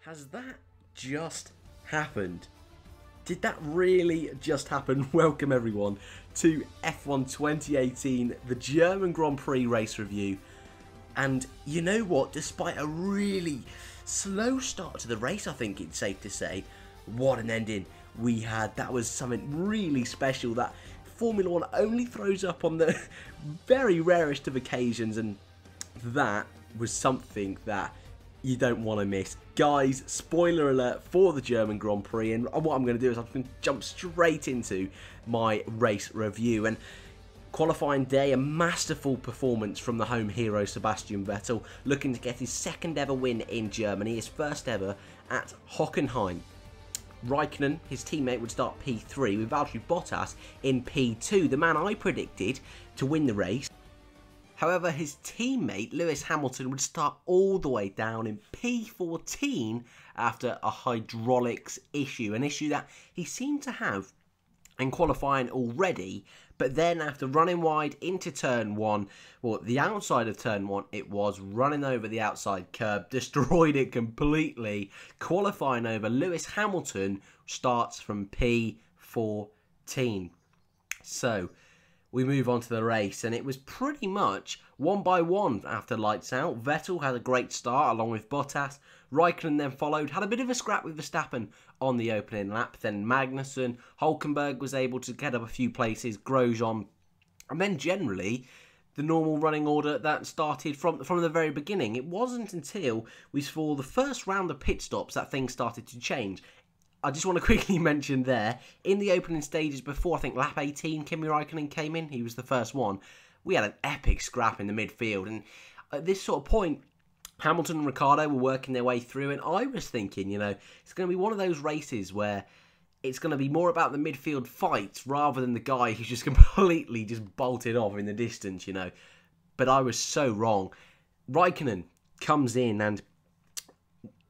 Has that just happened? Did that really just happen? Welcome everyone to F1 2018, the German Grand Prix race review. And you know what, despite a really slow start to the race, I think it's safe to say, what an ending we had. That was something really special that Formula 1 only throws up on the very rarest of occasions, and that was something that you don't want to miss. Guys, spoiler alert for the German Grand Prix, and what I'm going to do is I'm going to jump straight into my race review. And qualifying day, a masterful performance from the home hero Sebastian Vettel, looking to get his second ever win in Germany, his first ever at Hockenheim. Raikkonen, his teammate, would start P3 with Valtteri Bottas in P2, the man I predicted to win the race. However, his teammate Lewis Hamilton would start all the way down in P14 after a hydraulics issue, an issue that he seemed to have in qualifying already, but then after running wide into turn 1, well, the outside of turn 1, it was running over the outside curb, destroyed it completely. Qualifying over, Lewis Hamilton starts from P14. So we move on to the race, and it was pretty much one by one after lights out. Vettel had a great start along with Bottas. Raikkonen then followed, had a bit of a scrap with Verstappen on the opening lap. Then Magnussen, Hockenheim was able to get up a few places, Grosjean, and then generally the normal running order that started from the very beginning. It wasn't until we saw the first round of pit stops that things started to change. I just want to quickly mention there, in the opening stages before, I think lap 18, Kimi Raikkonen came in. He was the first one. We had an epic scrap in the midfield. And at this sort of point, Hamilton and Ricciardo were working their way through. And I was thinking, you know, it's going to be one of those races where it's going to be more about the midfield fights rather than the guy who's just completely just bolted off in the distance, you know. But I was so wrong. Raikkonen comes in, and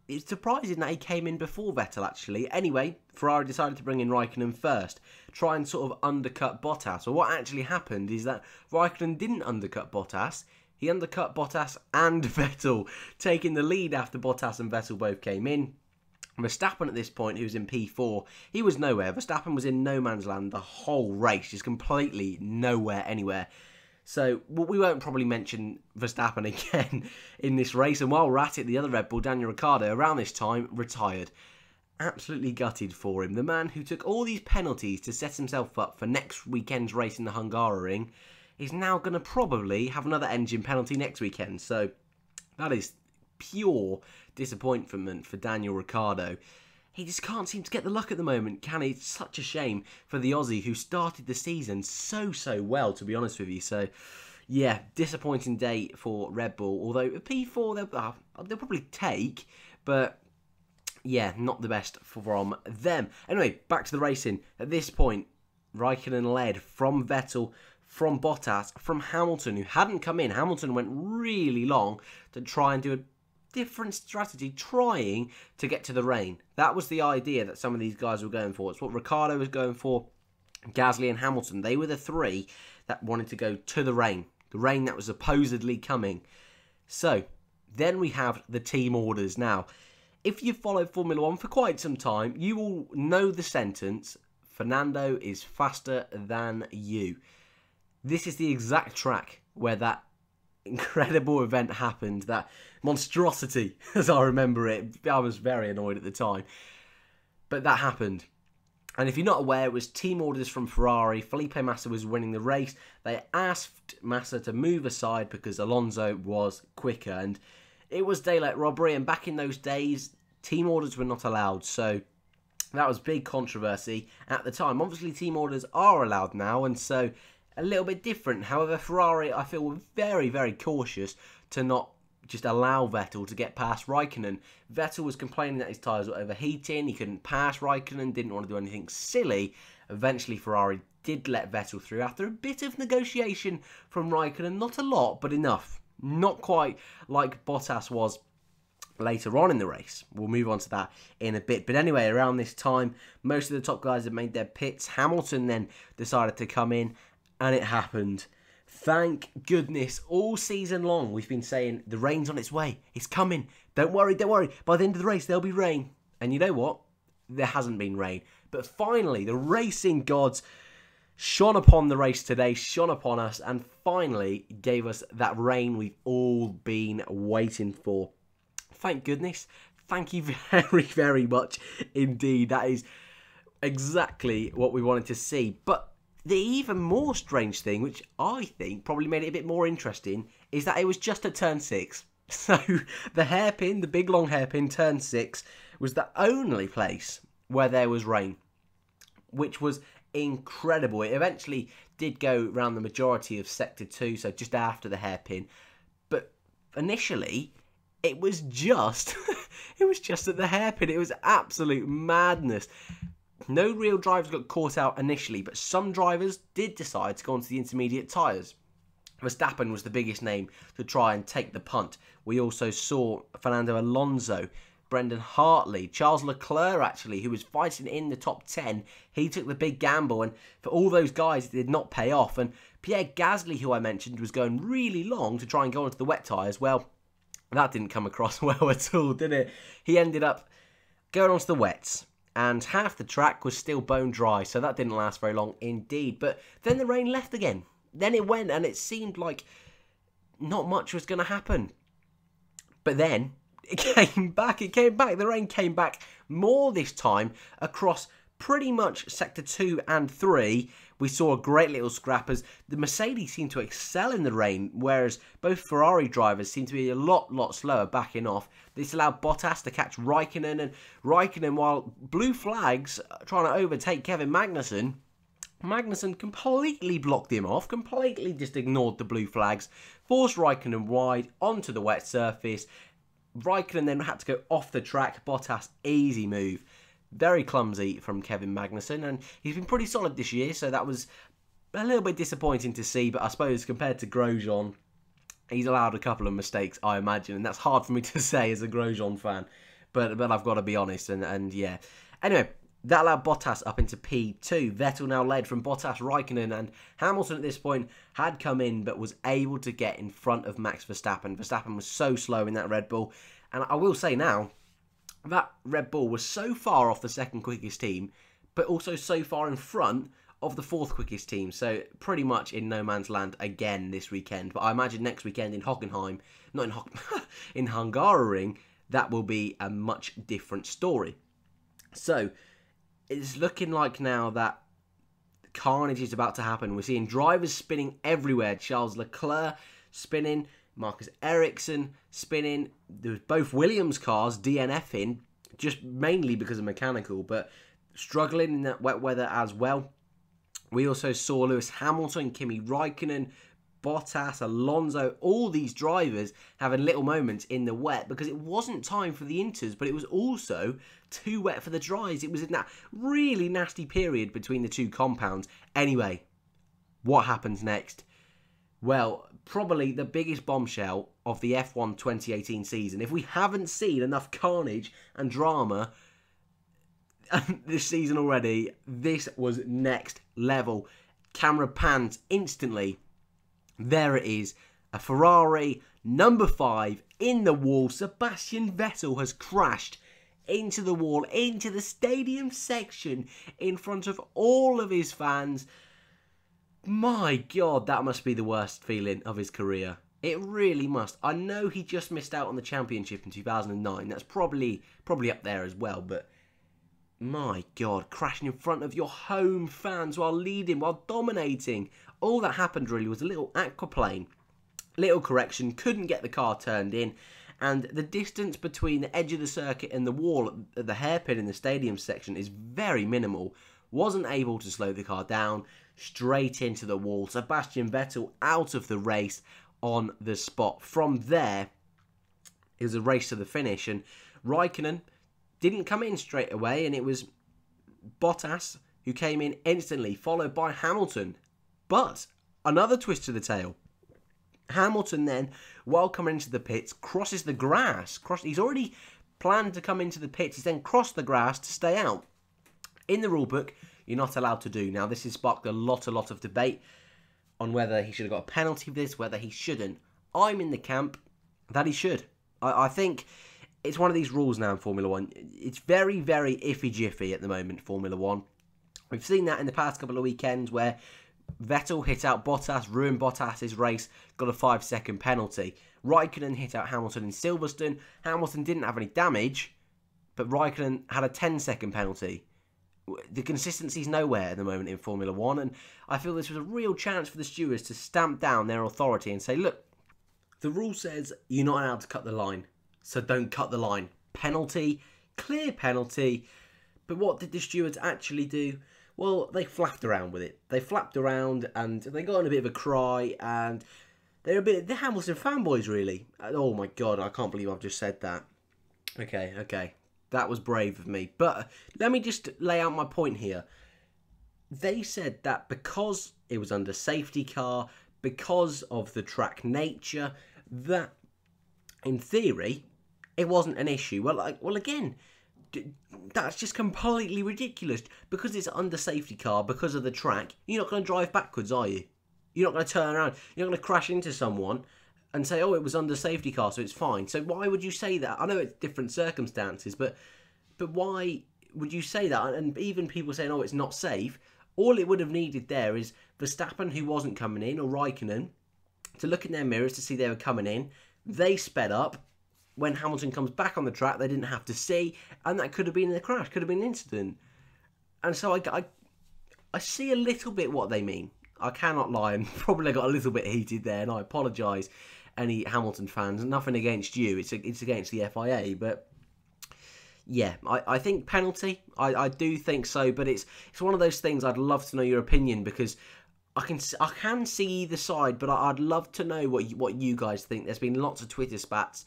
it's surprising that he came in before Vettel, actually. Anyway, Ferrari decided to bring in Raikkonen first, try and sort of undercut Bottas. Well, what actually happened is that Raikkonen didn't undercut Bottas. He undercut Bottas and Vettel, taking the lead after Bottas and Vettel both came in. Verstappen at this point, who was in P4, he was nowhere. Verstappen was in no man's land the whole race, just completely nowhere, anywhere. So we won't probably mention Verstappen again in this race. And while we're at it, the other Red Bull, Daniel Ricciardo, around this time, retired. Absolutely gutted for him. The man who took all these penalties to set himself up for next weekend's race in the Hungaroring is now going to probably have another engine penalty next weekend. So that is pure disappointment for Daniel Ricciardo. He just can't seem to get the luck at the moment, can he? It's such a shame for the Aussie, who started the season so well, to be honest with you. So, yeah, disappointing day for Red Bull. Although a P4 they'll probably take, but yeah, not the best from them. Anyway, back to the racing. At this point, Raikkonen led from Vettel, from Bottas, from Hamilton, who hadn't come in. Hamilton went really long to try and do a different strategy, trying to get to the rain. That was the idea that some of these guys were going for. It's what Ricciardo was going for, Gasly and Hamilton. They were the three that wanted to go to the rain that was supposedly coming. So then we have the team orders. Now, if you've followed Formula 1 for quite some time, you will know the sentence, Fernando is faster than you. This is the exact track where that incredible event happened, that monstrosity, as I remember it. I was very annoyed at the time, but that happened. And if you're not aware, it was team orders from Ferrari. Felipe Massa was winning the race. They asked Massa to move aside because Alonso was quicker, and it was daylight robbery. And back in those days, team orders were not allowed, so that was big controversy at the time. Obviously, team orders are allowed now, and so a little bit different. However, Ferrari, I feel, were very cautious to not just allow Vettel to get past Raikkonen. Vettel was complaining that his tyres were overheating, he couldn't pass Raikkonen, didn't want to do anything silly. Eventually, Ferrari did let Vettel through after a bit of negotiation from Raikkonen. Not a lot, but enough. Not quite like Bottas was later on in the race. We'll move on to that in a bit. But anyway, around this time, most of the top guys had made their pits. Hamilton then decided to come in, and it happened. Thank goodness. All season long, we've been saying the rain's on its way. It's coming. Don't worry, don't worry. By the end of the race, there'll be rain. And you know what? There hasn't been rain. But finally, the racing gods shone upon the race today, shone upon us, and finally gave us that rain we've all been waiting for. Thank goodness. Thank you very, very much indeed. That is exactly what we wanted to see. But the even more strange thing, which I think probably made it a bit more interesting, is that it was just at turn 6. So the hairpin, the big long hairpin, turn 6, was the only place where there was rain, which was incredible. It eventually did go around the majority of sector 2, so just after the hairpin. But initially, it was just it was just at the hairpin. It was absolute madness. No real drivers got caught out initially, but some drivers did decide to go onto the intermediate tyres. Verstappen was the biggest name to try and take the punt. We also saw Fernando Alonso, Brendan Hartley, Charles Leclerc actually, who was fighting in the top 10. He took the big gamble, and for all those guys it did not pay off. And Pierre Gasly, who I mentioned, was going really long to try and go onto the wet tyres. Well, that didn't come across well at all, did it? He ended up going onto the wets, and half the track was still bone dry, so that didn't last very long indeed. But then the rain left again. Then it went, and it seemed like not much was going to happen. But then it came back. The rain came back more this time across pretty much sector 2 and 3. We saw a great little scrap as the Mercedes seemed to excel in the rain, whereas both Ferrari drivers seemed to be a lot slower backing off. This allowed Bottas to catch Raikkonen, and Raikkonen, while blue flags trying to overtake Kevin Magnussen, Magnussen completely blocked him off, completely just ignored the blue flags, forced Raikkonen wide onto the wet surface. Raikkonen then had to go off the track. Bottas, easy move. Very clumsy from Kevin Magnussen, and he's been pretty solid this year, so that was a little bit disappointing to see, but I suppose compared to Grosjean, he's allowed a couple of mistakes, I imagine, and that's hard for me to say as a Grosjean fan, but I've got to be honest, and yeah. Anyway, that allowed Bottas up into P2. Vettel now led from Bottas, Raikkonen, and Hamilton at this point had come in but was able to get in front of Max Verstappen. Verstappen was so slow in that Red Bull, and I will say now, that Red Bull was so far off the second quickest team, but also so far in front of the fourth quickest team. So pretty much in no man's land again this weekend. But I imagine next weekend in Hockenheim, not in in Hungaroring, that will be a much different story. So it's looking like now that carnage is about to happen. We're seeing drivers spinning everywhere. Charles Leclerc spinning, Marcus Ericsson spinning. There's both Williams cars DNFing, just mainly because of mechanical, but struggling in that wet weather as well. We also saw Lewis Hamilton, Kimi Raikkonen, Bottas, Alonso, all these drivers having little moments in the wet because it wasn't time for the inters, but it was also too wet for the dries. It was in that really nasty period between the two compounds. Anyway, what happens next? Well, probably the biggest bombshell of the F1 2018 season. If we haven't seen enough carnage and drama this season already, this was next level. Camera pans instantly. There it is. A Ferrari number 5 in the wall. Sebastian Vettel has crashed into the wall, into the stadium section in front of all of his fans. My God, that must be the worst feeling of his career. It really must. I know he just missed out on the championship in 2009. That's probably up there as well, but my God, crashing in front of your home fans while leading, while dominating. All that happened really was a little aquaplane. Little correction, couldn't get the car turned in, and the distance between the edge of the circuit and the wall at the hairpin in the stadium section is very minimal. Wasn't able to slow the car down, straight into the wall. Sebastian Vettel out of the race on the spot. From there, it was a race to the finish, and Raikkonen didn't come in straight away, and it was Bottas who came in instantly, followed by Hamilton. But another twist to the tail. Hamilton then, while coming into the pits, crosses the grass. He's already planned to come into the pits. He's then crossed the grass to stay out. In the rulebook, you're not allowed to do. Now, this has sparked a lot of debate on whether he should have got a penalty for this, whether he shouldn't. I'm in the camp that he should. I think it's one of these rules now in Formula 1. It's very, very iffy-jiffy at the moment, Formula 1. We've seen that in the past couple of weekends where Vettel hit out Bottas, ruined Bottas's race, got a 5-second penalty. Raikkonen hit out Hamilton in Silverstone. Hamilton didn't have any damage, but Raikkonen had a 10-second penalty. The consistency's nowhere at the moment in Formula 1, and I feel this was a real chance for the stewards to stamp down their authority and say, look, the rule says you're not allowed to cut the line, so don't cut the line. Penalty, clear penalty. But what did the stewards actually do? Well, they flapped around with it. They flapped around and they got in a bit of a cry, and they're Hamilton fanboys, really. Oh my God, I can't believe I've just said that. Okay. That was brave of me. But let me just lay out my point here. They said that because it was under safety car, because of the track nature, that in theory, it wasn't an issue. Well, again, that's just completely ridiculous. Because it's under safety car, because of the track, you're not going to drive backwards, are you? You're not going to turn around. You're not going to crash into someone and say, oh, it was under safety car, so it's fine. So why would you say that? I know it's different circumstances, but why would you say that? And even people saying, oh, it's not safe, all it would have needed there is Verstappen, who wasn't coming in, or Raikkonen, to look in their mirrors to see they were coming in. They sped up. When Hamilton comes back on the track, they didn't have to see, and that could have been a crash, could have been an incident. And so I see a little bit what they mean. I cannot lie, and probably got a little bit heated there, and I apologise, any Hamilton fans. Nothing against you, it's against the FIA, but yeah, I think penalty. I do think so, but it's one of those things. I'd love to know your opinion, because I can see either side, but I'd love to know what you guys think. There's been lots of Twitter spats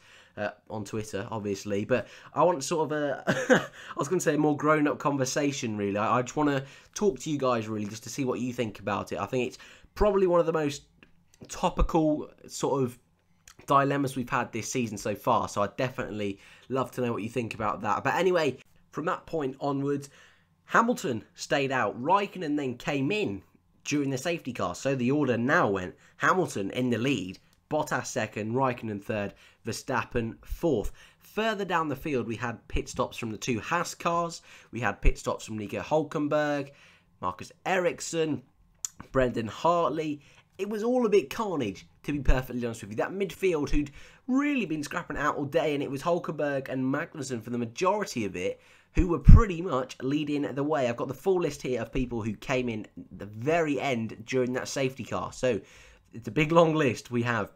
on Twitter, obviously, but I want sort of a I was going to say a more grown-up conversation, really. I just want to talk to you guys, really, just to see what you think about it. I think it's probably one of the most topical sort of dilemmas we've had this season so far, so I'd definitely love to know what you think about that. But anyway, from that point onwards, Hamilton stayed out. Raikkonen then came in during the safety car, so the order now went Hamilton in the lead, Bottas second, Raikkonen third, Verstappen fourth. Further down the field, we had pit stops from the two Haas cars. We had pit stops from Nico Hülkenberg, Marcus Ericsson, Brendan Hartley. It was all a bit carnage, to be perfectly honest with you. That midfield who'd really been scrapping out all day, and it was Hülkenberg and Magnussen for the majority of it, who were pretty much leading the way. I've got the full list here of people who came in at the very end during that safety car. So it's a big long list. We have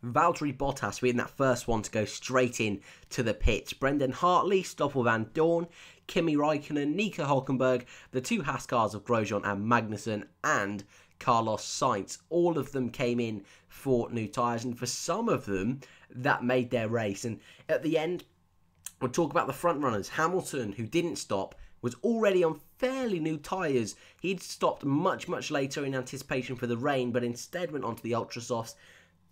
Valtteri Bottas being that first one to go straight in to the pits. Brendan Hartley, Stoffel Van Dorn, Kimi Raikkonen, Nico Hülkenberg, the two Haas cars of Grosjean and Magnussen, and Carlos Sainz. All of them came in for new tyres, and for some of them, that made their race. And at the end, we'll talk about the front runners. Hamilton, who didn't stop, was already on fairly new tyres. He'd stopped much, much later in anticipation for the rain, but instead went onto the Ultra Softs.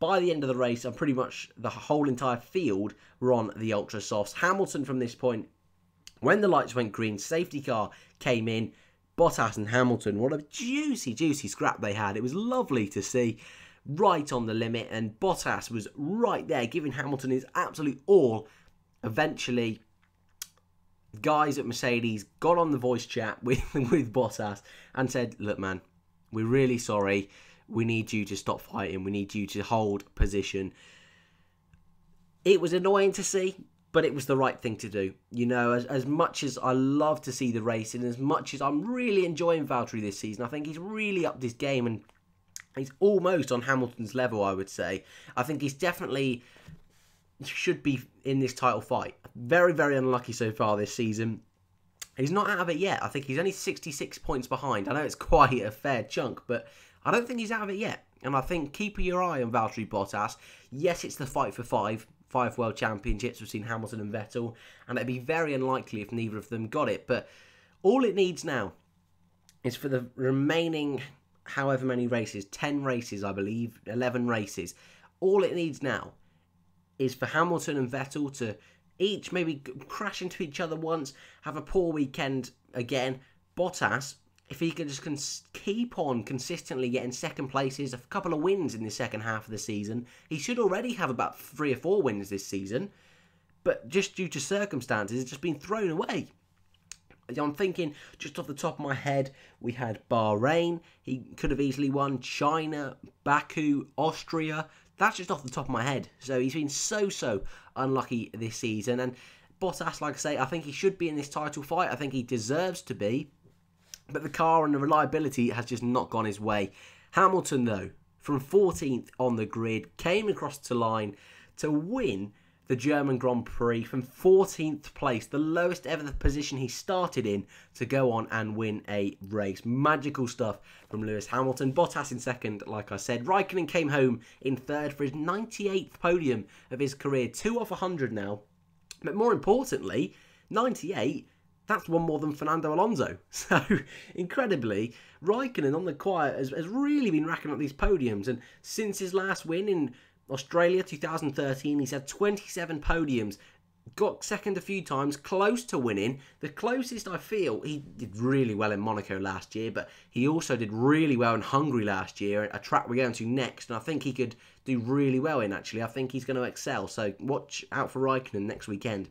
By the end of the race, and pretty much the whole entire field were on the Ultra Softs. Hamilton, from this point, when the lights went green, safety car came in. Bottas and Hamilton, what a juicy, juicy scrap they had. It was lovely to see, right on the limit, and Bottas was right there, giving Hamilton his absolute all. Eventually, guys at Mercedes got on the voice chat with Bottas and said, look, man, we're really sorry. We need you to stop fighting. We need you to hold position. It was annoying to see, but it was the right thing to do. You know, as much as I love to see the racing, as much as I'm really enjoying Valtteri this season, I think he's really upped his game, and he's almost on Hamilton's level, I would say. I think he's definitely should be in this title fight. Very, very unlucky so far this season. He's not out of it yet. I think he's only 66 points behind. I know it's quite a fair chunk, but I don't think he's out of it yet. And I think keep your eye on Valtteri Bottas. Yes, it's the fight for five world championships between Hamilton and Vettel, and it'd be very unlikely if neither of them got it. But all it needs now is for the remaining however many races, 10 races I believe, 11 races, all it needs now is for Hamilton and Vettel to each maybe crash into each other once, have a poor weekend again. Bottas, if he can just keep on consistently getting second places, a couple of wins in the second half of the season, he should already have about 3 or 4 wins this season. but just due to circumstances, it's just been thrown away. I'm thinking, just off the top of my head, we had Bahrain, he could have easily won, China, Baku, Austria. That's just off the top of my head. So he's been so unlucky this season. And Bottas, like I say, I think he should be in this title fight. I think he deserves to be. But the car and the reliability has just not gone his way. Hamilton, though, from 14th on the grid, came across the line to win the German Grand Prix from 14th place, the lowest ever position he started in, to go on and win a race. Magical stuff from Lewis Hamilton. Bottas in second, like I said. Raikkonen came home in third for his 98th podium of his career. 2 off 100 now. But more importantly, 98, that's one more than Fernando Alonso. So, incredibly, Raikkonen on the quiet has really been racking up these podiums. And since his last win in Australia 2013, he's had 27 podiums, got second a few times, close to winning. The closest, I feel, he did really well in Monaco last year, but he also did really well in Hungary last year, a track we're going to next, and I think he could do really well in, actually. I think he's going to excel, so watch out for Raikkonen next weekend.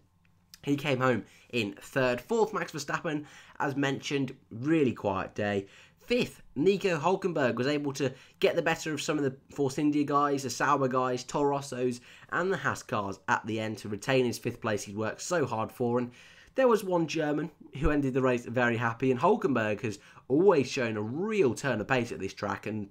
He came home in third. Fourth, Max Verstappen, as mentioned, really quiet day. Fifth, Nico Hülkenberg was able to get the better of some of the Force India guys, the Sauber guys, Toro Rossos, and the Haas cars at the end to retain his 5th place he'd worked so hard for. And there was one German who ended the race very happy, and Hülkenberg has always shown a real turn of pace at this track, and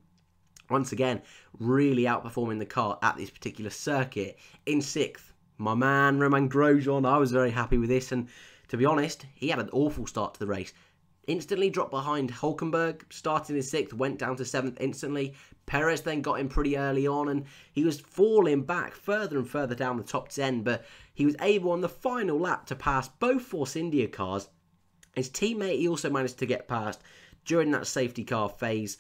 once again, really outperforming the car at this particular circuit. In 6th, my man Romain Grosjean. I was very happy with this, and to be honest, he had an awful start to the race. Instantly dropped behind Hülkenberg, started in 6th, went down to 7th instantly. Perez then got him pretty early on, and he was falling back further and further down the top 10, but he was able on the final lap to pass both Force India cars. His teammate he also managed to get past during that safety car phase.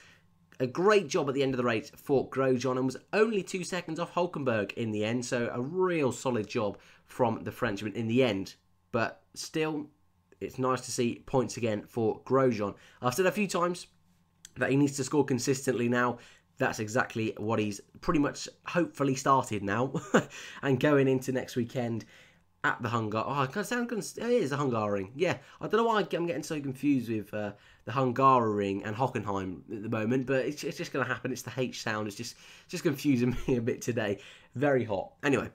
A great job at the end of the race for Grosjean, and was only 2 seconds off Hülkenberg in the end, so a real solid job from the Frenchman in the end. But still, it's nice to see points again for Grosjean. I've said a few times that he needs to score consistently now. That's exactly what he's pretty much hopefully started now. And going into next weekend at the Hungaroring. It is the Hungaroring. Yeah, I don't know why I'm getting so confused with the Hungaroring and Hockenheim at the moment, but it's just going to happen. It's the H sound. It's just confusing me a bit today. Very hot. Anyway,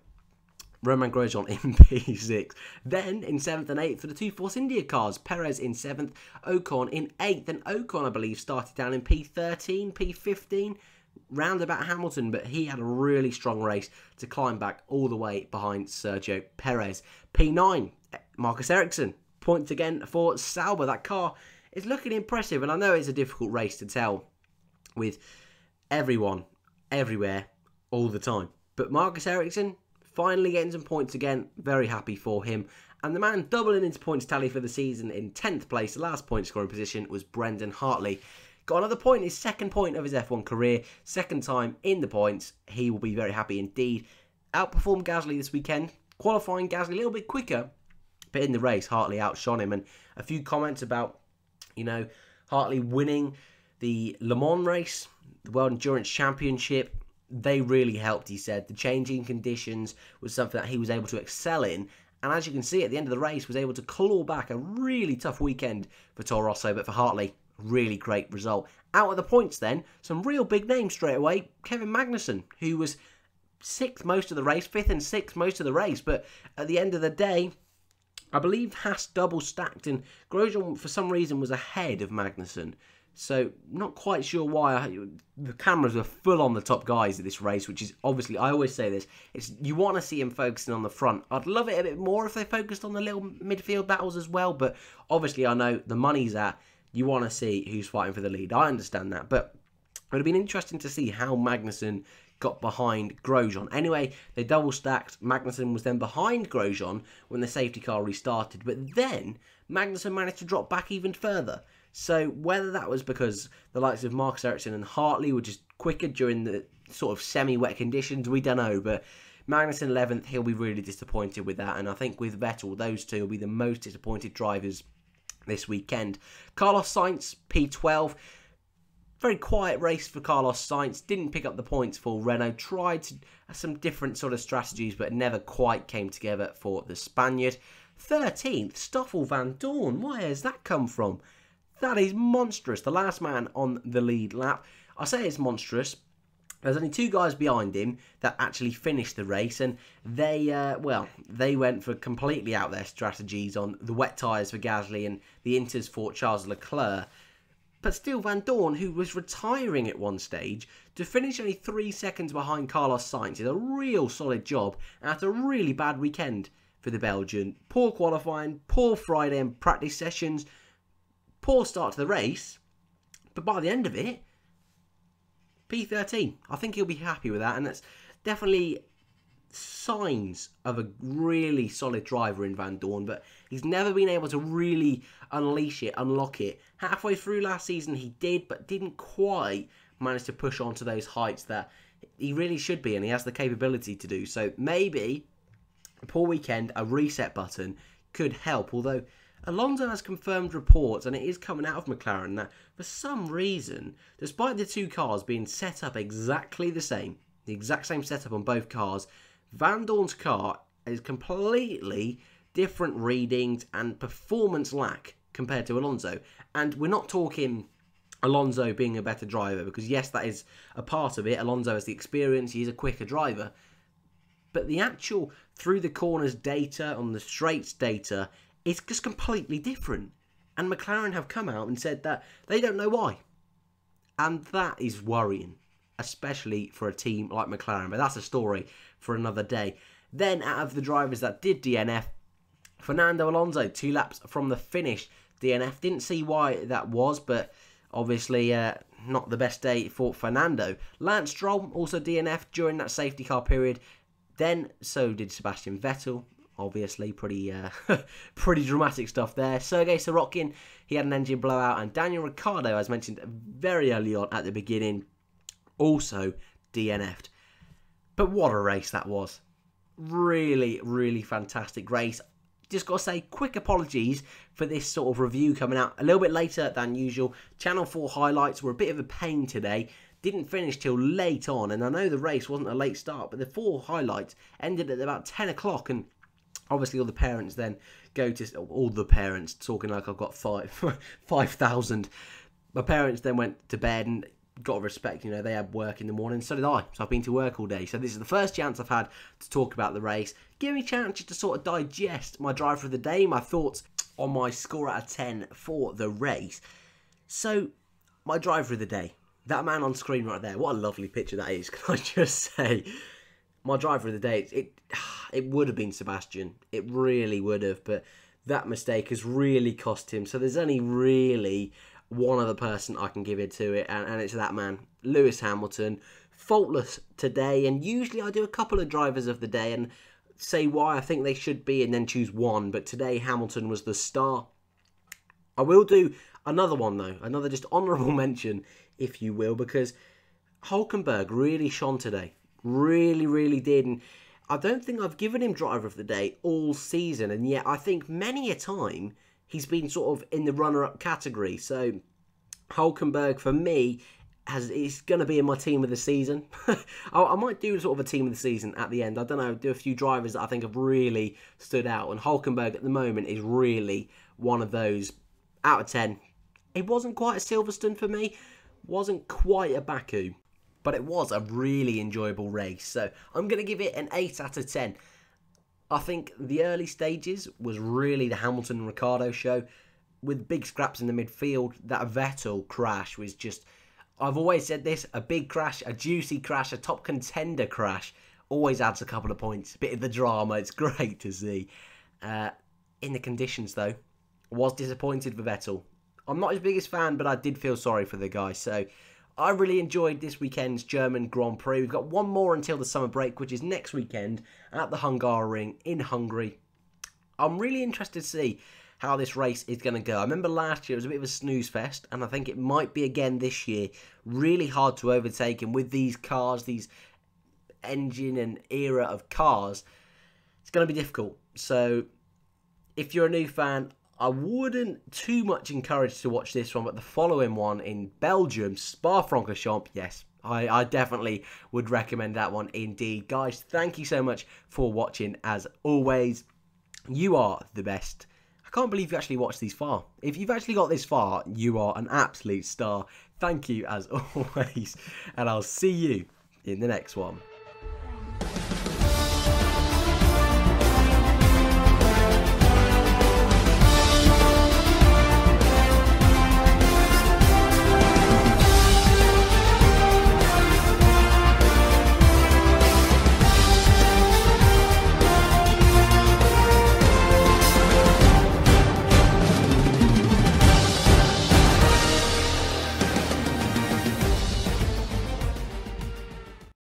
Romain Grosjean in P6. Then in 7th and 8th for the 2 Force India cars. Perez in 7th, Ocon in 8th. And Ocon, I believe, started down in P13, P15, round about Hamilton. But he had a really strong race to climb back all the way behind Sergio Perez. P9, Marcus Ericsson. Points again for Sauber. That car is looking impressive. And I know it's a difficult race to tell with everyone, everywhere, all the time. But Marcus Ericsson, finally getting some points again. Very happy for him. And the man doubling into points tally for the season in 10th place, the last point scoring position, was Brendan Hartley. Got another point, his 2nd point of his F1 career. 2nd time in the points. He will be very happy indeed. Outperformed Gasly this weekend. Qualifying Gasly a little bit quicker. But in the race, Hartley outshone him. And a few comments about, Hartley winning the Le Mans race, the World Endurance Championship. They really helped, he said. The changing conditions was something that he was able to excel in. And as you can see, at the end of the race, was able to claw back a really tough weekend for Toro Rosso. But for Hartley, really great result. Out of the points then, some real big names straight away. Kevin Magnussen, who was 6th most of the race, 5th and 6th most of the race. But at the end of the day, I believe Haas double stacked. And Grosjean, for some reason, was ahead of Magnussen. So, not quite sure why. The cameras were full on the top guys at this race, which is obviously, I always say this, you want to see him focusing on the front. I'd love it a bit more if they focused on the little midfield battles as well, but obviously I know the money's at, you want to see who's fighting for the lead. I understand that, but it would have been interesting to see how Magnussen got behind Grosjean. Anyway, they double stacked. Magnussen was then behind Grosjean when the safety car restarted, but then Magnussen managed to drop back even further. So whether that was because the likes of Marcus Ericsson and Hartley were just quicker during the sort of semi-wet conditions, we don't know. But Magnussen 11th, he'll be really disappointed with that. And I think with Vettel, those two will be the most disappointed drivers this weekend. Carlos Sainz, P12. Very quiet race for Carlos Sainz, didn't pick up the points for Renault, tried some different sort of strategies, but never quite came together for the Spaniard. 13th, Stoffel Van Dorn, where has that come from? That is monstrous, the last man on the lead lap. I say it's monstrous. There's only 2 guys behind him that actually finished the race, and they went for completely out their strategies on the wet tyres for Gasly and the Inters for Charles Leclerc. But still, Van Dorn, who was retiring at one stage, to finish only 3 seconds behind Carlos Sainz is a real solid job after a really bad weekend for the Belgian. Poor qualifying, poor Friday and practice sessions, poor start to the race, but by the end of it, P13. I think he'll be happy with that, and that's definitely signs of a really solid driver in Van Dorn, but he's never been able to really unleash it, unlock it. Halfway through last season he did, but didn't quite manage to push on to those heights that he really should be, and he has the capability to do. So maybe a poor weekend, a reset button could help, although Alonso has confirmed reports, and it is coming out of McLaren, that for some reason, despite the 2 cars being set up exactly the exact same setup on both cars, Van Dorn's car is completely different readings and performance lack compared to Alonso. And we're not talking Alonso being a better driver, because yes, that is a part of it. Alonso has the experience, he's a quicker driver. But the actual through the corners data, on the straights data, it's just completely different. And McLaren have come out and said that they don't know why. And that is worrying, especially for a team like McLaren. But that's a story for another day. Then, out of the drivers that did DNF, Fernando Alonso, 2 laps from the finish, DNF. Didn't see why that was, but obviously not the best day for Fernando. Lance Stroll also DNF during that safety car period. Then, so did Sebastian Vettel. Obviously, pretty dramatic stuff there. Sergei Sorokin, he had an engine blowout. And Daniel Ricciardo, as mentioned very early on at the beginning, also DNF'd. But what a race that was. Really, really fantastic race. Just got to say, quick apologies for this sort of review coming out a little bit later than usual. Channel 4 highlights were a bit of a pain today. Didn't finish till late on. And I know the race wasn't a late start, but the 4 highlights ended at about 10 o'clock. And obviously all the parents then go to... All the parents, talking like I've got 5,000. My parents then went to bed, and got to respect, you know, they had work in the morning, so did I. So I've been to work all day. So this is the first chance I've had to talk about the race. Give me a chance just to sort of digest my driver of the day, my thoughts on my score out of 10 for the race. So, my driver of the day. That man on screen right there, what a lovely picture that is, can I just say. My driver of the day, it would have been Sebastian. It really would have, but that mistake has really cost him. So there's only really one other person I can give it to it, and it's that man, Lewis Hamilton. Faultless today, and usually I do a couple of drivers of the day and say why I think they should be and then choose one, but today Hamilton was the star. I will do another one though, another just honourable mention, if you will, because Hockenheim really shone today. Really, really did, and I don't think I've given him driver of the day all season, and yet I think many a time he's been sort of in the runner-up category. So Hockenheim, for me, is going to be in my team of the season. I might do sort of a team of the season at the end. I don't know, do a few drivers that I think have really stood out. And Hockenheim at the moment is really one of those out of 10. It wasn't quite a Silverstone for me. Wasn't quite a Baku. But it was a really enjoyable race. So I'm going to give it an 8 out of 10. I think the early stages was really the Hamilton and Ricciardo show. With big scraps in the midfield, that Vettel crash was just... I've always said this, a big crash, a juicy crash, a top contender crash, always adds a couple of points. A bit of the drama, it's great to see. In the conditions, though, was disappointed for Vettel. I'm not his biggest fan, but I did feel sorry for the guy. So I really enjoyed this weekend's German Grand Prix. We've got one more until the summer break, which is next weekend at the Hungaroring in Hungary. I'm really interested to see how this race is going to go. I remember last year it was a bit of a snooze fest, and I think it might be again this year. Really hard to overtake, and with these cars, these engine and era of cars, it's going to be difficult. So if you're a new fan, I wouldn't too much encourage to watch this one, but the following one in Belgium, Spa-Francorchamps, yes, I definitely would recommend that one indeed. Guys, thank you so much for watching as always. You are the best. I can't believe you actually watched these far. If you've actually got this far, you are an absolute star. Thank you as always, and I'll see you in the next one.